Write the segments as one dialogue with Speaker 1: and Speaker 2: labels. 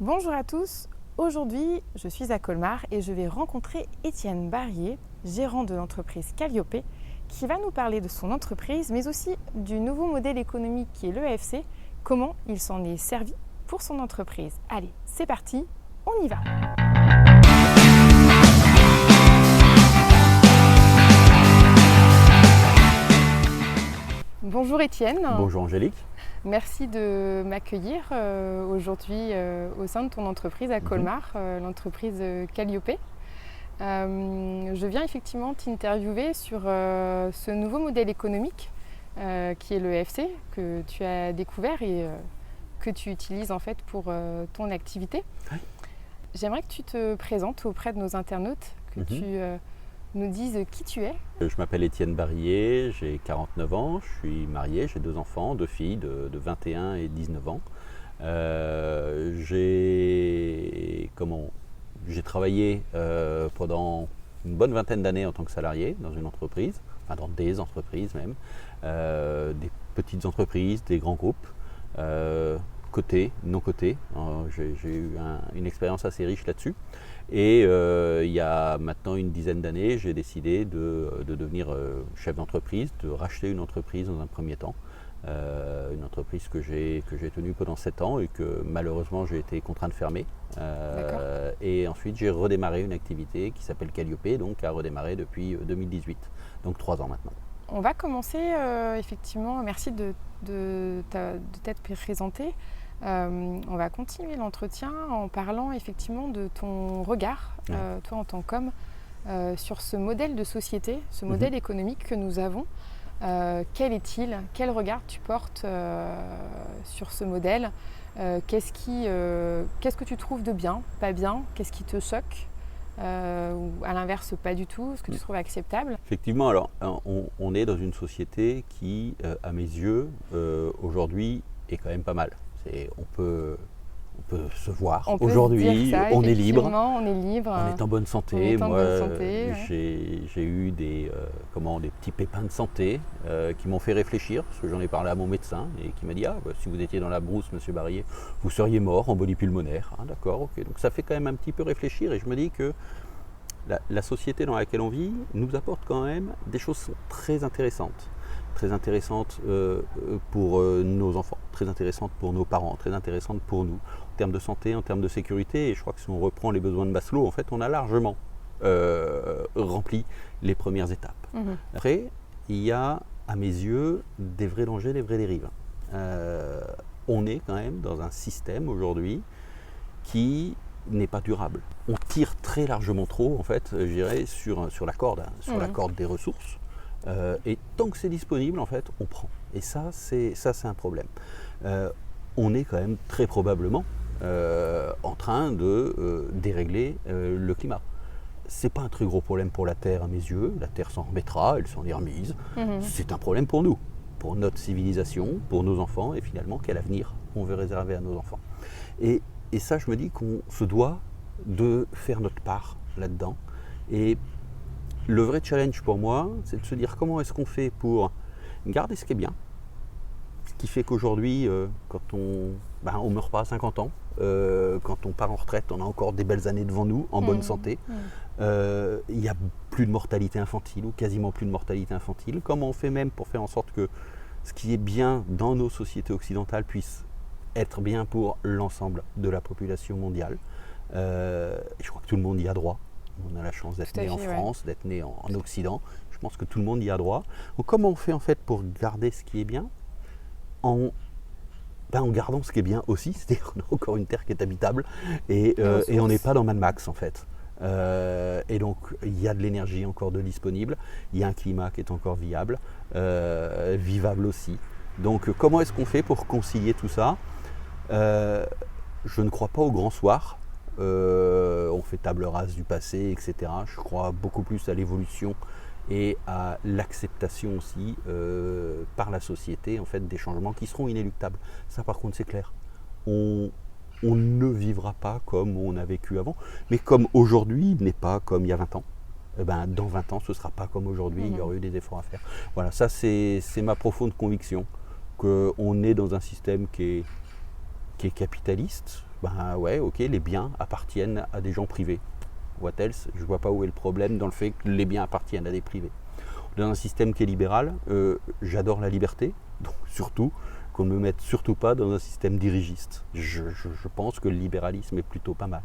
Speaker 1: Bonjour à tous, aujourd'hui je suis à Colmar et je vais rencontrer Étienne Barrier, gérant de l'entreprise Calliope, qui va nous parler de son entreprise mais aussi du nouveau modèle économique qui est l'EFC, comment il s'en est servi pour son entreprise. Allez, c'est parti, on y va! Bonjour Étienne.
Speaker 2: Bonjour Angélique.
Speaker 1: Merci de m'accueillir aujourd'hui au sein de ton entreprise à Colmar, l'entreprise Calliope. Je viens effectivement t'interviewer sur ce nouveau modèle économique qui est l'EFC, que tu as découvert et que tu utilises en fait pour ton activité.
Speaker 2: Oui.
Speaker 1: J'aimerais que tu te présentes auprès de nos internautes, que tu nous dises qui tu es.
Speaker 2: Je m'appelle Étienne Barrier, j'ai 49 ans, je suis marié, j'ai 2 enfants, 2 filles de 21 et 19 ans. J'ai travaillé pendant une bonne vingtaine d'années en tant que salarié dans une entreprise, enfin dans des entreprises même, des petites entreprises, des grands groupes, cotés, non cotés. J'ai eu une expérience assez riche là-dessus. Et il y a maintenant une dizaine d'années, j'ai décidé de devenir chef d'entreprise, de racheter une entreprise dans un premier temps. Une entreprise que j'ai tenue pendant 7 ans et que malheureusement j'ai été contraint de fermer. Et ensuite j'ai redémarré une activité qui s'appelle Calliope, donc qui a redémarré depuis 2018, donc 3 ans maintenant.
Speaker 1: On va commencer effectivement, merci de t'être présenté. On va continuer l'entretien en parlant effectivement de ton regard, toi en tant qu'homme, sur ce modèle de société, ce modèle économique que nous avons. Quel est-il? Quel regard tu portes sur ce modèle? Qu'est-ce que tu trouves de bien, pas bien? Qu'est-ce qui te choque? Ou à l'inverse, pas du tout? Ce que tu trouves acceptable?
Speaker 2: Effectivement, alors on est dans une société qui, à mes yeux, aujourd'hui est quand même pas mal. On peut se voir aujourd'hui, on est libre,
Speaker 1: on est en bonne santé.
Speaker 2: J'ai eu des petits pépins de santé qui m'ont fait réfléchir, parce que j'en ai parlé à mon médecin et qui m'a dit si vous étiez dans la brousse, monsieur Barrier, vous seriez mort, embolie pulmonaire. D'accord, ok. Donc ça fait quand même un petit peu réfléchir et je me dis que la société dans laquelle on vit nous apporte quand même des choses très intéressantes. Très intéressante pour nos enfants, très intéressante pour nos parents, très intéressante pour nous, en termes de santé, en termes de sécurité. Et je crois que si on reprend les besoins de Maslow, en fait, on a largement rempli les premières étapes. Après, il y a, à mes yeux, des vrais dangers, des vraies dérives. On est quand même dans un système aujourd'hui qui n'est pas durable. On tire très largement trop, en fait, je dirais, sur la corde, la corde des ressources. Et tant que c'est disponible, en fait, on prend. Et ça, c'est un problème. On est quand même très probablement en train de dérégler le climat. C'est pas un très gros problème pour la Terre à mes yeux. La Terre s'en remettra, elle s'en est remise. C'est un problème pour nous, pour notre civilisation, pour nos enfants, et finalement, quel avenir on veut réserver à nos enfants. Et ça, je me dis qu'on se doit de faire notre part là-dedans. Et le vrai challenge pour moi, c'est de se dire comment est-ce qu'on fait pour garder ce qui est bien, ce qui fait qu'aujourd'hui, quand on ne meurt pas à 50 ans, quand on part en retraite, on a encore des belles années devant nous, en bonne santé. Il n'y a plus de mortalité infantile, ou quasiment plus de mortalité infantile. Comment on fait même pour faire en sorte que ce qui est bien dans nos sociétés occidentales puisse être bien pour l'ensemble de la population mondiale. Je crois que tout le monde y a droit. On a la chance d'être né en France, d'être né en Occident. Je pense que tout le monde y a droit. Donc comment on fait en fait pour garder ce qui est bien en gardant ce qui est bien aussi, c'est-à-dire qu'on a encore une terre qui est habitable et on n'est pas dans Mad Max en fait. Et donc il y a de l'énergie encore de disponible, il y a un climat qui est encore viable, vivable aussi. Donc comment est-ce qu'on fait pour concilier tout ça? Je ne crois pas au grand soir. On fait table rase du passé, etc. Je crois beaucoup plus à l'évolution et à l'acceptation aussi par la société en fait, des changements qui seront inéluctables. Ça par contre c'est clair. On ne vivra pas comme on a vécu avant, mais comme aujourd'hui n'est pas comme il y a 20 ans. Dans 20 ans ce ne sera pas comme aujourd'hui, il y aura eu des efforts à faire. Voilà, ça c'est ma profonde conviction qu'on est dans un système qui est capitaliste, Ben ouais, ok, les biens appartiennent à des gens privés. What else? Je ne vois pas où est le problème dans le fait que les biens appartiennent à des privés. Dans un système qui est libéral, j'adore la liberté, donc surtout qu'on ne me mette surtout pas dans un système dirigiste. Je pense que le libéralisme est plutôt pas mal.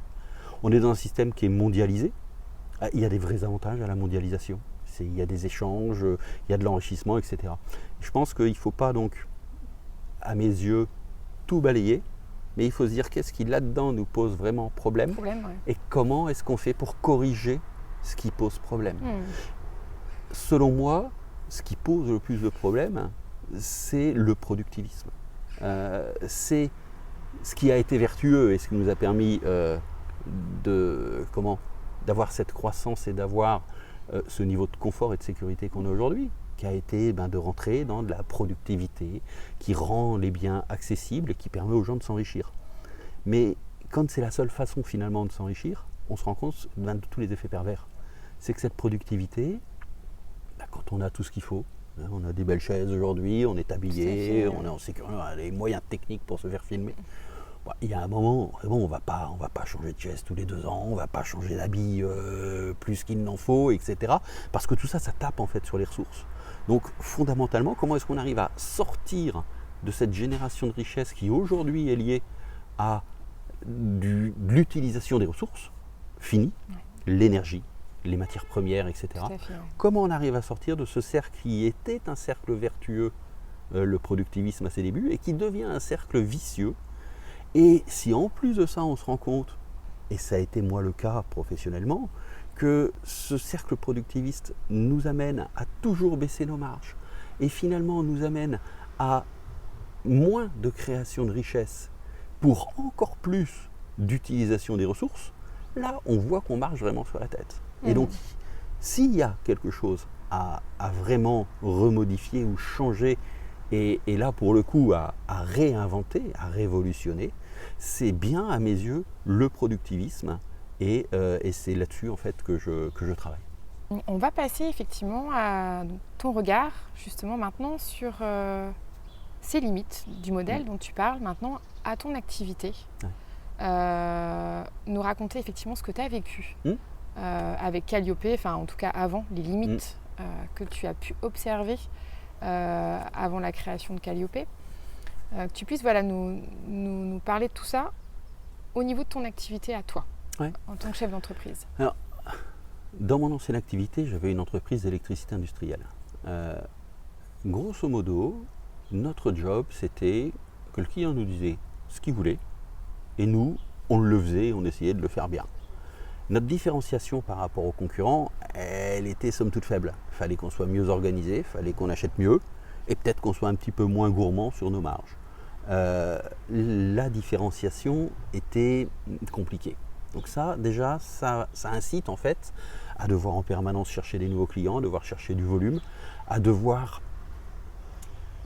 Speaker 2: On est dans un système qui est mondialisé. Il y a des vrais avantages à la mondialisation. Il y a des échanges, il y a de l'enrichissement, etc. Je pense qu'il ne faut pas donc, à mes yeux, tout balayer, mais il faut se dire qu'est-ce qui là-dedans nous pose vraiment problème,
Speaker 1: Ouais.
Speaker 2: et comment est-ce qu'on fait pour corriger ce qui pose problème. Selon moi, ce qui pose le plus de problèmes, c'est le productivisme. C'est ce qui a été vertueux et ce qui nous a permis d'avoir cette croissance et d'avoir ce niveau de confort et de sécurité qu'on a aujourd'hui, qui a été de rentrer dans de la productivité, qui rend les biens accessibles et qui permet aux gens de s'enrichir. Mais quand c'est la seule façon finalement de s'enrichir, on se rend compte de tous les effets pervers. C'est que cette productivité, quand on a tout ce qu'il faut, on a des belles chaises aujourd'hui, on est habillé, on est en sécurité, on a les moyens techniques pour se faire filmer. Il y a un moment, on va pas changer de chaise tous les 2 ans, on ne va pas changer d'habit plus qu'il n'en faut, etc. Parce que tout ça, ça tape en fait sur les ressources. Donc fondamentalement, comment est-ce qu'on arrive à sortir de cette génération de richesse qui aujourd'hui est liée à de l'utilisation des ressources finies, l'énergie, les matières premières, etc. Comment on arrive à sortir de ce cercle qui était un cercle vertueux, le productivisme à ses débuts, et qui devient un cercle vicieux. Et si en plus de ça on se rend compte, et ça a été moi le cas professionnellement, que ce cercle productiviste nous amène à toujours baisser nos marges et finalement nous amène à moins de création de richesse pour encore plus d'utilisation des ressources, là on voit qu'on marche vraiment sur la tête. Et donc s'il y a quelque chose à vraiment remodifier ou changer, et là pour le coup à réinventer, à révolutionner, c'est bien à mes yeux le productivisme, et c'est là-dessus en fait que je travaille.
Speaker 1: On va passer effectivement à ton regard justement maintenant sur ces limites du modèle dont tu parles maintenant à ton activité. Nous raconter effectivement ce que tu as vécu avec Calliope, enfin en tout cas avant, les limites que tu as pu observer avant la création de Calliope. Que tu puisses nous parler de tout ça au niveau de ton activité à toi, en tant que chef d'entreprise.
Speaker 2: Alors, dans mon ancienne activité, j'avais une entreprise d'électricité industrielle. Grosso modo, notre job, c'était que le client nous disait ce qu'il voulait, et nous, on le faisait, on essayait de le faire bien. Notre différenciation par rapport aux concurrents, elle était somme toute faible. Il fallait qu'on soit mieux organisé, il fallait qu'on achète mieux, et peut-être qu'on soit un petit peu moins gourmand sur nos marges. La différenciation était compliquée. Donc ça, déjà, ça incite en fait à devoir en permanence chercher des nouveaux clients, à devoir chercher du volume, à devoir,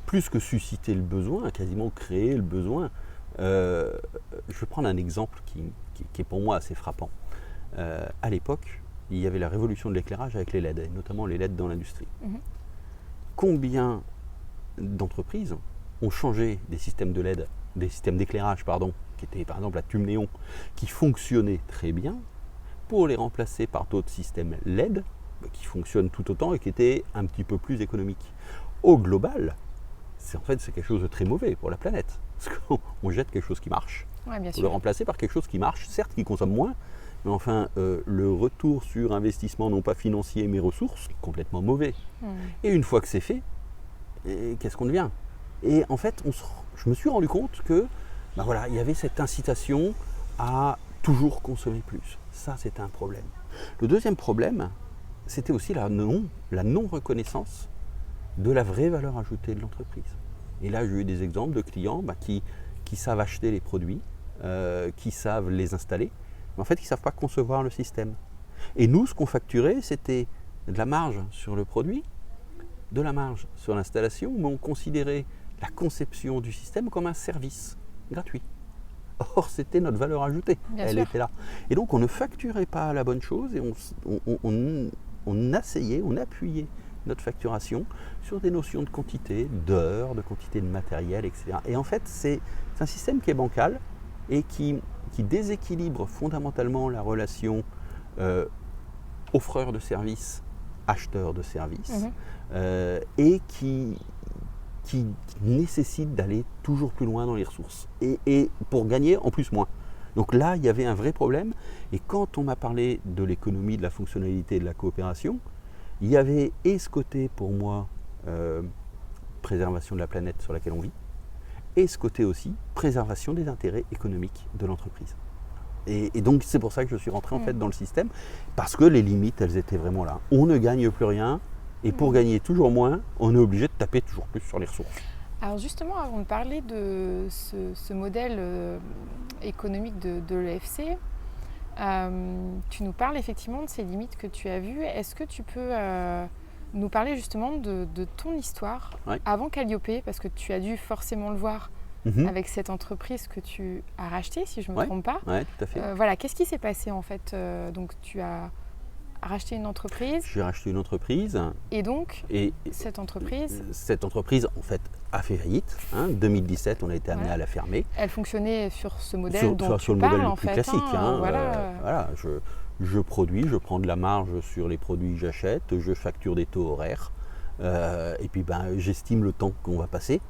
Speaker 2: plus que susciter le besoin, quasiment créer le besoin. Je vais prendre un exemple qui est pour moi assez frappant. À l'époque, il y avait la révolution de l'éclairage avec les LED, et notamment les LED dans l'industrie. Combien d'entreprises ont changé des systèmes de LED, des systèmes d'éclairage, qui étaient par exemple la tube néon, qui fonctionnaient très bien, pour les remplacer par d'autres systèmes LED, qui fonctionnent tout autant et qui étaient un petit peu plus économiques. Au global, c'est quelque chose de très mauvais pour la planète, parce qu'on jette quelque chose qui marche, pour le remplacer par quelque chose qui marche, certes qui consomme moins, mais enfin, le retour sur investissement, non pas financier, mais ressources, est complètement mauvais. Et une fois que c'est fait, qu'est-ce qu'on devient? Et en fait, je me suis rendu compte que, il y avait cette incitation à toujours consommer plus. Ça, c'était un problème. Le deuxième problème, c'était aussi la non-reconnaissance de la vraie valeur ajoutée de l'entreprise. Et là, j'ai eu des exemples de clients qui savent acheter les produits, qui savent les installer, mais en fait, ils ne savent pas concevoir le système. Et nous, ce qu'on facturait, c'était de la marge sur le produit, de la marge sur l'installation, mais on considérait la conception du système comme un service gratuit. Or, c'était notre valeur ajoutée, elle était là. Et donc, on ne facturait pas la bonne chose, et on appuyait notre facturation sur des notions de quantité, d'heures, de quantité de matériel, etc. Et en fait, c'est un système qui est bancal et qui qui déséquilibre fondamentalement la relation offreur de services, acheteur de services, et qui nécessite d'aller toujours plus loin dans les ressources, et pour gagner en plus moins. Donc là, il y avait un vrai problème, et quand on m'a parlé de l'économie, de la fonctionnalité et de la coopération, il y avait et ce côté pour moi, préservation de la planète sur laquelle on vit, et ce côté aussi, préservation des intérêts économiques de l'entreprise. Et donc c'est pour ça que je suis rentré en fait dans le système, parce que les limites, elles étaient vraiment là. On ne gagne plus rien, et pour gagner toujours moins, on est obligé de taper toujours plus sur les ressources.
Speaker 1: Alors justement, avant de parler de ce modèle économique de l'EFC, tu nous parles effectivement de ces limites que tu as vues. Est-ce que tu peux nous parler justement de ton histoire avant Calliope, parce que tu as dû forcément le voir avec cette entreprise que tu as rachetée, si je ne me trompe pas.
Speaker 2: Oui, tout à fait.
Speaker 1: Voilà, qu'est-ce qui s'est passé en fait donc tu as racheté une entreprise.
Speaker 2: J'ai racheté une entreprise.
Speaker 1: Et donc, cette entreprise
Speaker 2: en fait, a fait faillite. 2017, on a été amené à la fermer.
Speaker 1: Elle fonctionnait sur ce modèle dont tu
Speaker 2: sur le
Speaker 1: parles,
Speaker 2: modèle
Speaker 1: en
Speaker 2: le plus
Speaker 1: fait.
Speaker 2: classique.
Speaker 1: Voilà,
Speaker 2: je produis, je prends de la marge sur les produits que j'achète, je facture des taux horaires, et puis j'estime le temps qu'on va passer.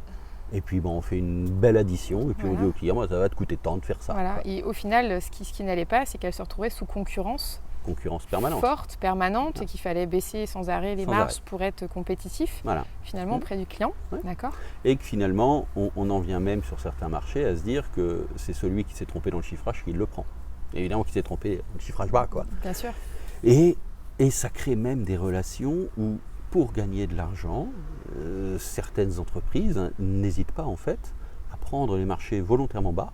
Speaker 2: Et puis on fait une belle addition, et puis on dit au client, ça va te coûter tant de faire ça.
Speaker 1: Voilà. Et au final, ce qui n'allait pas, c'est qu'elle se retrouvait sous concurrence
Speaker 2: permanente.
Speaker 1: Forte, permanente, et qu'il fallait baisser sans arrêt les marges pour être compétitif, finalement auprès du client. D'accord.
Speaker 2: Et que finalement, on en vient même sur certains marchés à se dire que c'est celui qui s'est trompé dans le chiffrage qui le prend. Évidemment qui s'est trompé dans le chiffrage bas, quoi.
Speaker 1: Bien sûr.
Speaker 2: Et ça crée même des relations où, pour gagner de l'argent, certaines entreprises n'hésitent pas en fait à prendre les marchés volontairement bas,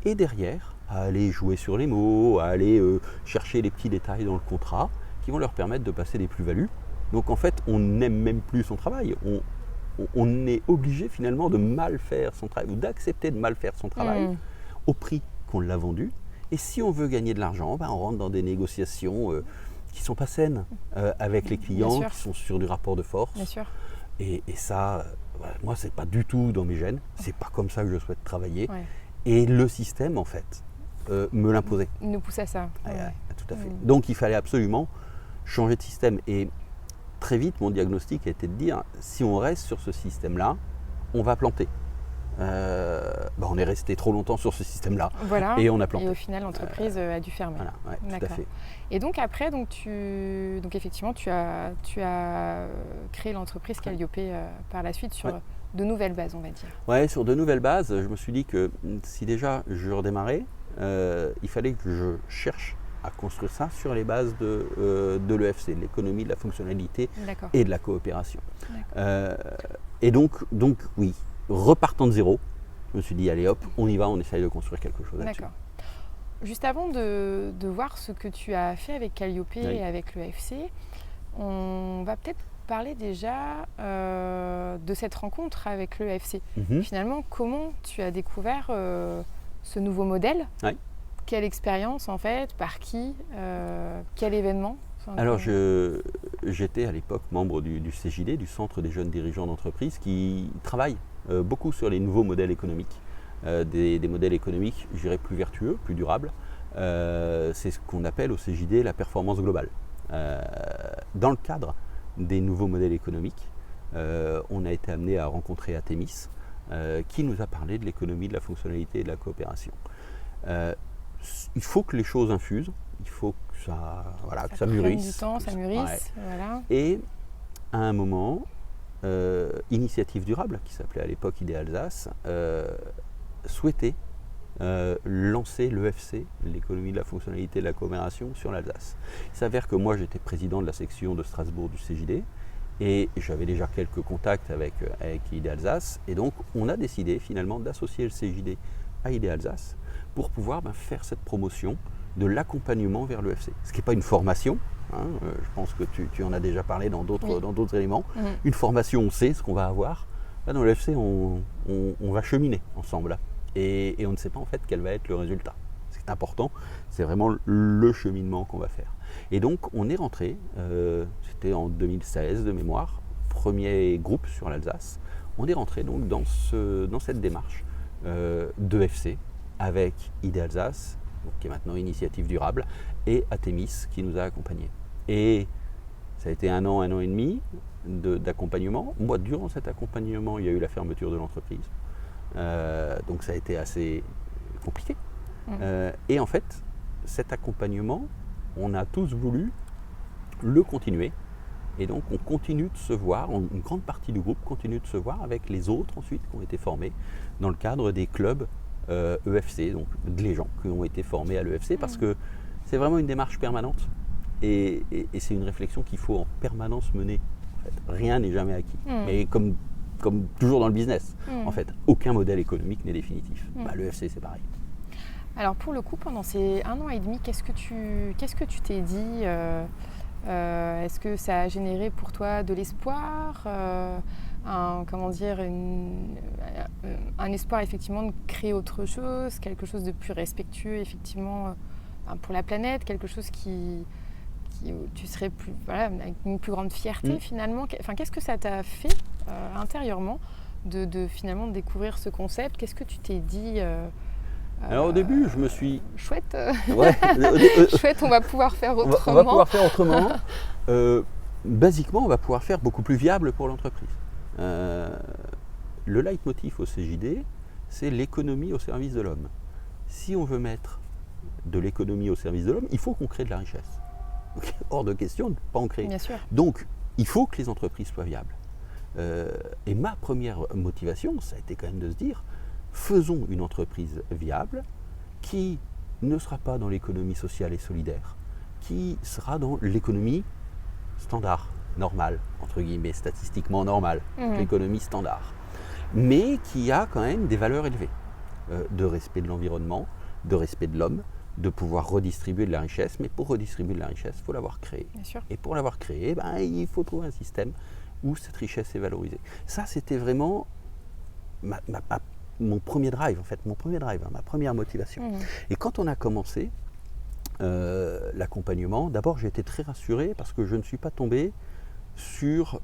Speaker 2: et derrière à aller jouer sur les mots, à aller chercher les petits détails dans le contrat qui vont leur permettre de passer des plus-values. Donc en fait, on n'aime même plus son travail. On est obligé finalement de mal faire son travail, ou d'accepter de mal faire son travail au prix qu'on l'a vendu. Et si on veut gagner de l'argent, on rentre dans des négociations qui ne sont pas saines avec les clients, qui sont sur du rapport de force.
Speaker 1: Bien sûr.
Speaker 2: Et ça, moi, c'est pas du tout dans mes gènes. C'est pas comme ça que je souhaite travailler. Et le système, en fait, me l'imposait.
Speaker 1: Il nous pousse à ça.
Speaker 2: Tout à fait. Donc il fallait absolument changer de système. Et très vite, mon diagnostic a été de dire, si on reste sur ce système-là, on va planter. On est resté trop longtemps sur ce système-là, et on a planté.
Speaker 1: Et au final, l'entreprise a dû fermer.
Speaker 2: Tout à fait.
Speaker 1: Et donc après, donc effectivement, tu as créé l'entreprise Calliope par la suite sur de nouvelles bases, on va dire.
Speaker 2: Ouais, sur de nouvelles bases, je me suis dit que si déjà je redémarrais, il fallait que je cherche à construire ça sur les bases de l'EFC, de l'économie, de la fonctionnalité et de la coopération. Et donc oui, repartant de zéro, je me suis dit allez hop, on y va, on essaye de construire quelque chose là-dessus.
Speaker 1: D'accord. Juste avant de voir ce que tu as fait avec Calliope et avec l'EFC, on va peut-être parler déjà de cette rencontre avec l'EFC. Finalement, comment tu as découvert ce nouveau modèle ? Quelle expérience en fait ? Par qui ? Quel événement ?
Speaker 2: Alors j'étais à l'époque membre du CJD, du Centre des jeunes dirigeants d'entreprise, qui travaille beaucoup sur les nouveaux modèles économiques. Des modèles économiques, je dirais, plus vertueux, plus durables. C'est ce qu'on appelle au CJD la performance globale. Dans le cadre des nouveaux modèles économiques, on a été amené à rencontrer Athémis, qui nous a parlé de l'économie, de la fonctionnalité et de la coopération. Il faut que les choses infusent, il faut que ça mûrisse.
Speaker 1: Du temps, ça mûrisse. Voilà.
Speaker 2: Et à un moment, Initiative Durable, qui s'appelait à l'époque Idée Alsace, souhaitait lancer l'EFC, l'économie de la fonctionnalité et de la coopération, sur l'Alsace. Il s'avère que moi j'étais président de la section de Strasbourg du CJD, et j'avais déjà quelques contacts avec Idée Alsace, et donc on a décidé finalement d'associer le CJD à Idée Alsace pour pouvoir faire cette promotion de l'accompagnement vers l'EFC. Ce qui n'est pas une formation, je pense que tu en as déjà parlé dans d'autres éléments. Une formation, on sait ce qu'on va avoir. Là, dans l'EFC, on va cheminer ensemble. Et on ne sait pas en fait quel va être le résultat. Ce qui est important, c'est vraiment le cheminement qu'on va faire. Et donc, on est rentré, c'était en 2016 de mémoire, premier groupe sur l'Alsace. On est rentré donc dans cette démarche d'EFC, avec Idée Alsace, qui est maintenant Initiative Durable, et Athémis qui nous a accompagnés. Et ça a été un an et demi d'accompagnement. Moi, durant cet accompagnement, il y a eu la fermeture de l'entreprise. Donc ça a été assez compliqué. Et en fait, cet accompagnement, on a tous voulu le continuer. Et donc on continue de se voir, une grande partie du groupe continue de se voir avec les autres ensuite qui ont été formés dans le cadre des clubs EFC, donc les gens qui ont été formés à l'EFC, parce que c'est vraiment une démarche permanente et c'est une réflexion qu'il faut en permanence mener. En fait. Rien n'est jamais acquis. Mais comme toujours dans le business, en fait, aucun modèle économique n'est définitif. L'EFC, c'est pareil.
Speaker 1: Alors pour le coup, pendant ces 1 an et demi, qu'est-ce que tu t'es dit est-ce que ça a généré pour toi de l'espoir, un espoir effectivement de créer autre chose, quelque chose de plus respectueux effectivement pour la planète, quelque chose qui tu serais plus, avec une plus grande fierté finalement. Qu'est-ce que ça t'a fait intérieurement de finalement découvrir ce concept? Qu'est-ce que tu t'es dit
Speaker 2: Alors au début, je me suis...
Speaker 1: Chouette,
Speaker 2: Ouais.
Speaker 1: chouette, on va pouvoir faire autrement.
Speaker 2: On va pouvoir faire autrement. Basiquement, on va pouvoir faire beaucoup plus viable pour l'entreprise. Le leitmotiv au CJD, c'est l'économie au service de l'homme. Si on veut mettre de l'économie au service de l'homme, il faut qu'on crée de la richesse. Donc, hors de question de ne pas en créer.
Speaker 1: Bien sûr.
Speaker 2: Donc, il faut que les entreprises soient viables. Et ma première motivation, ça a été quand même de se dire, faisons une entreprise viable qui ne sera pas dans l'économie sociale et solidaire, qui sera dans l'économie standard, normale, entre guillemets, statistiquement normale, l'économie standard, mais qui a quand même des valeurs élevées, de respect de l'environnement, de respect de l'homme, de pouvoir redistribuer de la richesse, mais pour redistribuer de la richesse, il faut l'avoir créée.
Speaker 1: Bien sûr.
Speaker 2: Et pour l'avoir créée, il faut trouver un système où cette richesse est valorisée. Ça, c'était vraiment mon premier drive, en fait, ma première motivation. Et quand on a commencé l'accompagnement, d'abord j'ai été très rassuré parce que je ne suis pas tombé sur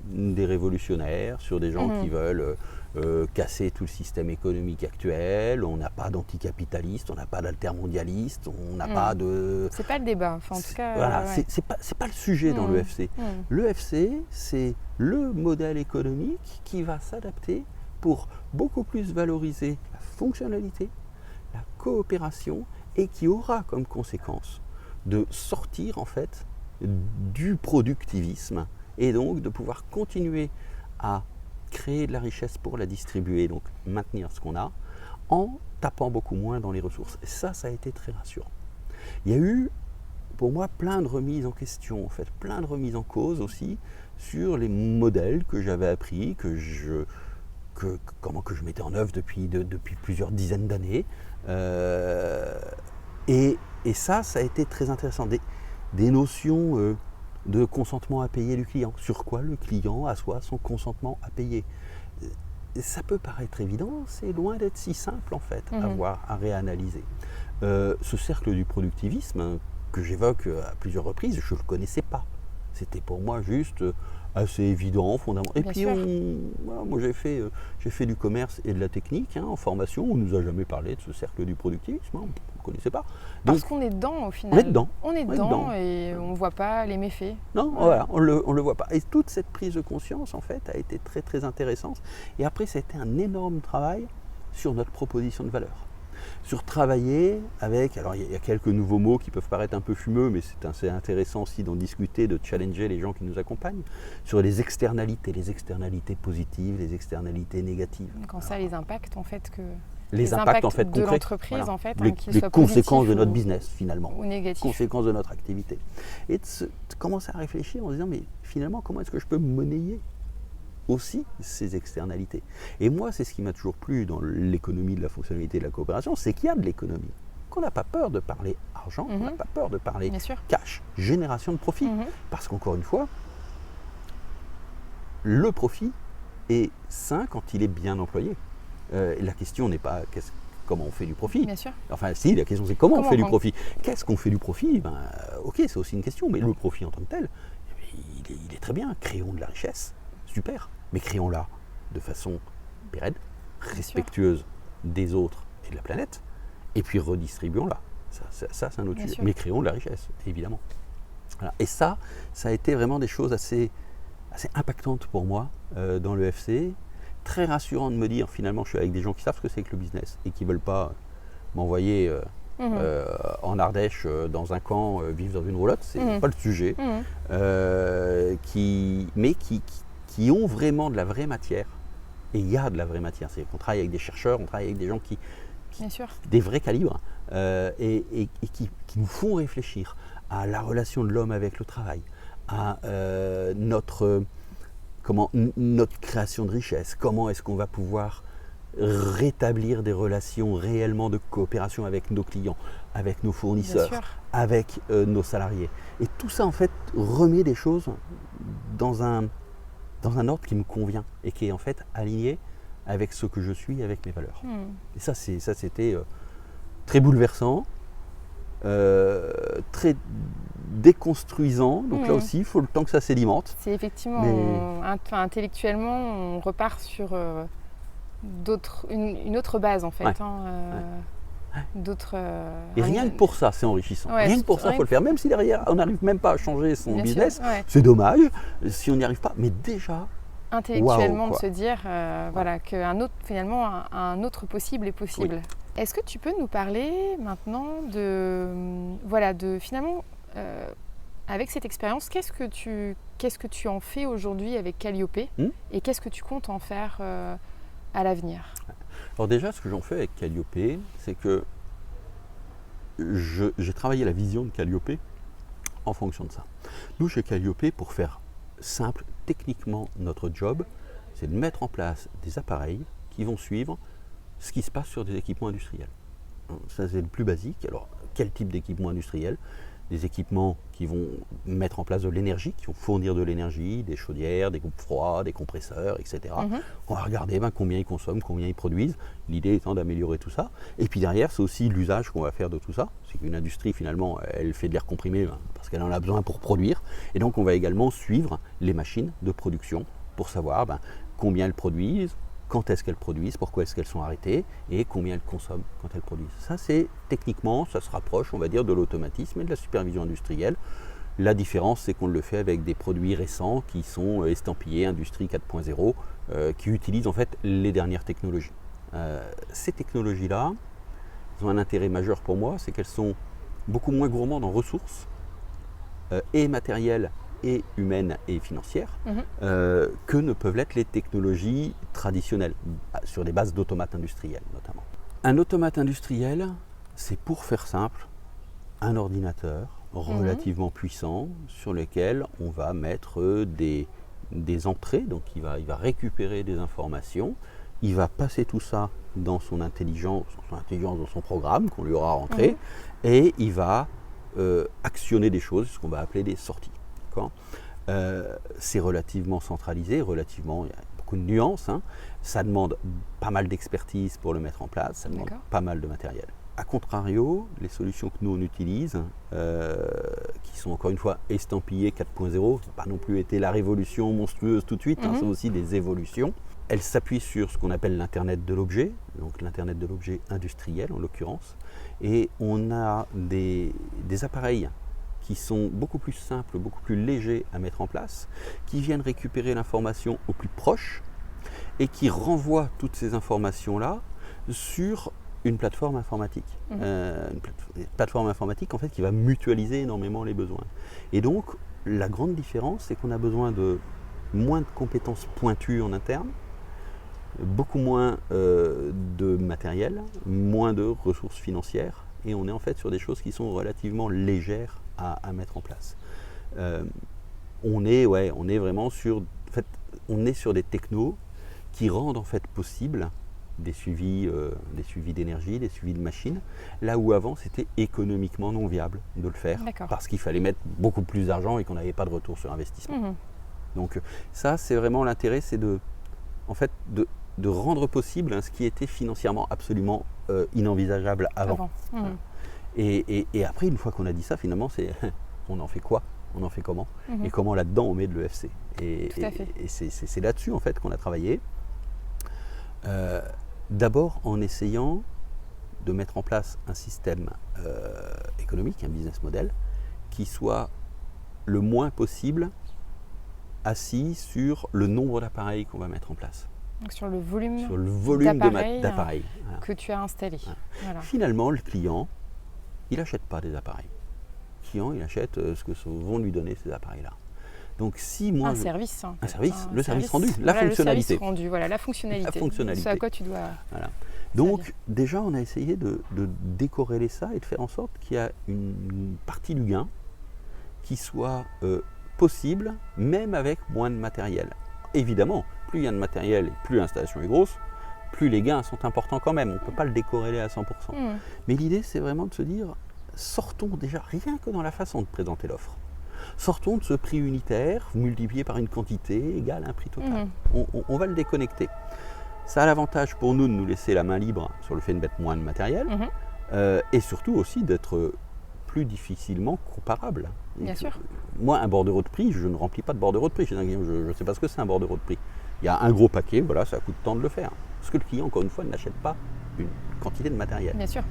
Speaker 2: des révolutionnaires, sur des gens qui veulent casser tout le système économique actuel. On n'a pas d'anticapitalistes, on n'a pas d'altermondialistes, on n'a pas de...
Speaker 1: C'est pas le débat, enfin en tout cas...
Speaker 2: Voilà, c'est pas le sujet dans l'EFC. L'EFC, c'est le modèle économique qui va s'adapter pour beaucoup plus valoriser la fonctionnalité, la coopération, et qui aura comme conséquence de sortir en fait du productivisme et donc de pouvoir continuer à créer de la richesse pour la distribuer, donc maintenir ce qu'on a, en tapant beaucoup moins dans les ressources. Et ça a été très rassurant. Il y a eu, pour moi, plein de remises en question, en fait, plein de remises en cause aussi sur les modèles que j'avais appris, que je mettais en œuvre depuis plusieurs dizaines d'années. Et ça a été très intéressant. Des notions de consentement à payer du client. Sur quoi le client assoit son consentement à payer. Ça peut paraître évident, c'est loin d'être si simple en fait à réanalyser. Ce cercle du productivisme que j'évoque à plusieurs reprises, je ne le connaissais pas. C'était pour moi juste assez évident, fondamental. Et puis moi j'ai fait du commerce et de la technique en formation, on ne nous a jamais parlé de ce cercle du productivisme, on ne connaissait pas.
Speaker 1: Donc, parce qu'on est dedans au final. On est dedans et on ne voit pas les méfaits.
Speaker 2: Non, voilà, on le voit pas. Et toute cette prise de conscience en fait a été très très intéressante. Et après ça a été un énorme travail sur notre proposition de valeur. Sur travailler avec, alors il y a quelques nouveaux mots qui peuvent paraître un peu fumeux, mais c'est assez intéressant aussi d'en discuter, de challenger les gens qui nous accompagnent, sur les externalités positives, les externalités négatives.
Speaker 1: Quand ça, les impacts en fait que...
Speaker 2: Les impacts en fait
Speaker 1: de
Speaker 2: concrets,
Speaker 1: l'entreprise en fait,
Speaker 2: les conséquences de notre business finalement,
Speaker 1: ou négatifs.
Speaker 2: Conséquences de notre activité. Et de commencer à réfléchir en se disant mais finalement comment est-ce que je peux monnayer aussi ces externalités. Et moi, c'est ce qui m'a toujours plu dans l'économie de la fonctionnalité de la coopération, c'est qu'il y a de l'économie. Qu'on n'a pas peur de parler argent, qu'on n'a pas peur de parler cash, génération de profit. Parce qu'encore une fois, le profit est sain quand il est bien employé. La question n'est pas comment on fait du profit.
Speaker 1: Bien sûr.
Speaker 2: Enfin, si, la question c'est comment on fait du profit. Qu'est-ce qu'on fait du profit? Ok, c'est aussi une question, mais le profit en tant que tel, il est très bien. Créons de la richesse. Super, mais créons-la de façon pérenne, respectueuse des autres et de la planète, et puis redistribuons-la. Ça, c'est un autre
Speaker 1: Bien
Speaker 2: sujet.
Speaker 1: sûr.
Speaker 2: Mais créons de la richesse, évidemment. Voilà. Et ça a été vraiment des choses assez impactantes pour moi dans le FC. Très rassurant de me dire, finalement, je suis avec des gens qui savent ce que c'est que le business et qui ne veulent pas m'envoyer en Ardèche dans un camp, vivre dans une roulotte, c'est pas le sujet. Mais qui ont vraiment de la vraie matière. Et il y a de la vraie matière. C'est qu'on travaille avec des chercheurs, on travaille avec des gens
Speaker 1: Bien sûr.
Speaker 2: des vrais calibres, et qui nous font réfléchir à la relation de l'homme avec le travail, à notre création de richesse, comment est-ce qu'on va pouvoir rétablir des relations réellement de coopération avec nos clients, avec nos fournisseurs, avec nos salariés. Et tout ça, en fait, remet des choses dans un ordre qui me convient et qui est en fait aligné avec ce que je suis, avec mes valeurs. Et ça, c'était très bouleversant, très déconstruisant. Donc là aussi, il faut le temps que ça sédimente.
Speaker 1: C'est effectivement, intellectuellement, on repart sur une autre base en fait.
Speaker 2: Et rien que pour ça, c'est enrichissant. Rien que pour ça, il faut le faire. Même si derrière, on n'arrive même pas à changer son business, c'est dommage si on n'y arrive pas. Mais déjà,
Speaker 1: intellectuellement, de se dire finalement, un autre possible est possible. Oui. Est-ce que tu peux nous parler maintenant de finalement, avec cette expérience, qu'est-ce que tu en fais aujourd'hui avec Calliope et qu'est-ce que tu comptes en faire à l'avenir?
Speaker 2: Alors déjà, ce que j'en fais avec Calliope, c'est que j'ai travaillé la vision de Calliope en fonction de ça. Nous, chez Calliope, pour faire simple, techniquement, notre job, c'est de mettre en place des appareils qui vont suivre ce qui se passe sur des équipements industriels. Ça, c'est le plus basique. Alors, quel type d'équipement industriel? Des équipements qui vont mettre en place de l'énergie, qui vont fournir de l'énergie, des chaudières, des groupes froids, des compresseurs, etc. On va regarder combien ils consomment, combien ils produisent, l'idée étant d'améliorer tout ça. Et puis derrière, c'est aussi l'usage qu'on va faire de tout ça. C'est qu'une industrie, finalement, elle fait de l'air comprimé parce qu'elle en a besoin pour produire. Et donc, on va également suivre les machines de production pour savoir combien elles produisent, quand est-ce qu'elles produisent, pourquoi est-ce qu'elles sont arrêtées et combien elles consomment quand elles produisent. Ça, c'est techniquement, ça se rapproche, on va dire, de l'automatisme et de la supervision industrielle. La différence, c'est qu'on le fait avec des produits récents qui sont estampillés Industrie 4.0, qui utilisent en fait les dernières technologies. Ces technologies-là, elles ont un intérêt majeur pour moi, c'est qu'elles sont beaucoup moins gourmandes en ressources et matérielles et humaines et financières que ne peuvent l'être les technologies traditionnelles, sur des bases d'automates industriels notamment. Un automate industriel, c'est pour faire simple, un ordinateur relativement puissant sur lequel on va mettre des entrées, donc il va récupérer des informations, il va passer tout ça dans son intelligence, dans son programme qu'on lui aura rentré, et il va actionner des choses, ce qu'on va appeler des sorties. C'est relativement centralisé, il y a beaucoup de nuances, ça demande pas mal d'expertise pour le mettre en place, ça demande pas mal de matériel. A contrario, les solutions que nous on utilise, qui sont encore une fois estampillées 4.0, ça n'a pas non plus été la révolution monstrueuse tout de suite, sont aussi des évolutions. Elles s'appuient sur ce qu'on appelle l'Internet de l'objet, donc l'Internet de l'objet industriel en l'occurrence, et on a des appareils qui sont beaucoup plus simples, beaucoup plus légers à mettre en place, qui viennent récupérer l'information au plus proche et qui renvoient toutes ces informations-là sur une plateforme informatique. Une plateforme informatique en fait qui va mutualiser énormément les besoins. Et donc la grande différence, c'est qu'on a besoin de moins de compétences pointues en interne, beaucoup moins de matériel, moins de ressources financières, et on est en fait sur des choses qui sont relativement légères à mettre en place. On est vraiment sur des technos qui rendent en fait possible des suivis d'énergie, des suivis de machines, là où avant c'était économiquement non viable de le faire, parce qu'il fallait mettre beaucoup plus d'argent et qu'on n'avait pas de retour sur investissement. Donc ça, c'est vraiment l'intérêt, c'est de rendre possible ce qui était financièrement absolument inenvisageable avant. Et après, une fois qu'on a dit ça, finalement, c'est on en fait quoi? On en fait comment? Et comment là-dedans on met de l'EFC? Et c'est là-dessus en fait qu'on a travaillé. D'abord en essayant de mettre en place un système économique, un business model, qui soit le moins possible assis sur le nombre d'appareils qu'on va mettre en place.
Speaker 1: Donc sur le volume,
Speaker 2: d'appareils
Speaker 1: voilà, que tu as installé.
Speaker 2: Voilà.
Speaker 1: Voilà.
Speaker 2: Finalement, le client, il n'achète pas des appareils. Le client, il achète ce que vont lui donner ces appareils-là. Donc si moi...
Speaker 1: service.
Speaker 2: Un service, le service rendu, la fonctionnalité.
Speaker 1: Le service rendu, voilà, la fonctionnalité. C'est à quoi tu dois...
Speaker 2: Voilà. Donc déjà, on a essayé de décorréler ça et de faire en sorte qu'il y a une partie du gain qui soit possible, même avec moins de matériel. Évidemment, plus il y a de matériel et plus l'installation est grosse, plus les gains sont importants quand même. On ne peut pas le décorréler à 100%. Mais l'idée, c'est vraiment de se dire, sortons déjà, rien que dans la façon de présenter l'offre, sortons de ce prix unitaire multiplié par une quantité égale à un prix total. On va le déconnecter. Ça a l'avantage pour nous de nous laisser la main libre sur le fait de mettre moins de matériel et surtout aussi d'être plus difficilement comparable.
Speaker 1: Bien sûr.
Speaker 2: Moi, un bordereau de prix, je ne remplis pas de bordereau de prix. Je ne sais pas ce que c'est un bordereau de prix. Il y a un gros paquet, voilà, ça coûte tant de le faire. Parce que le client, encore une fois, n'achète pas une quantité de matériel.
Speaker 1: Bien sûr.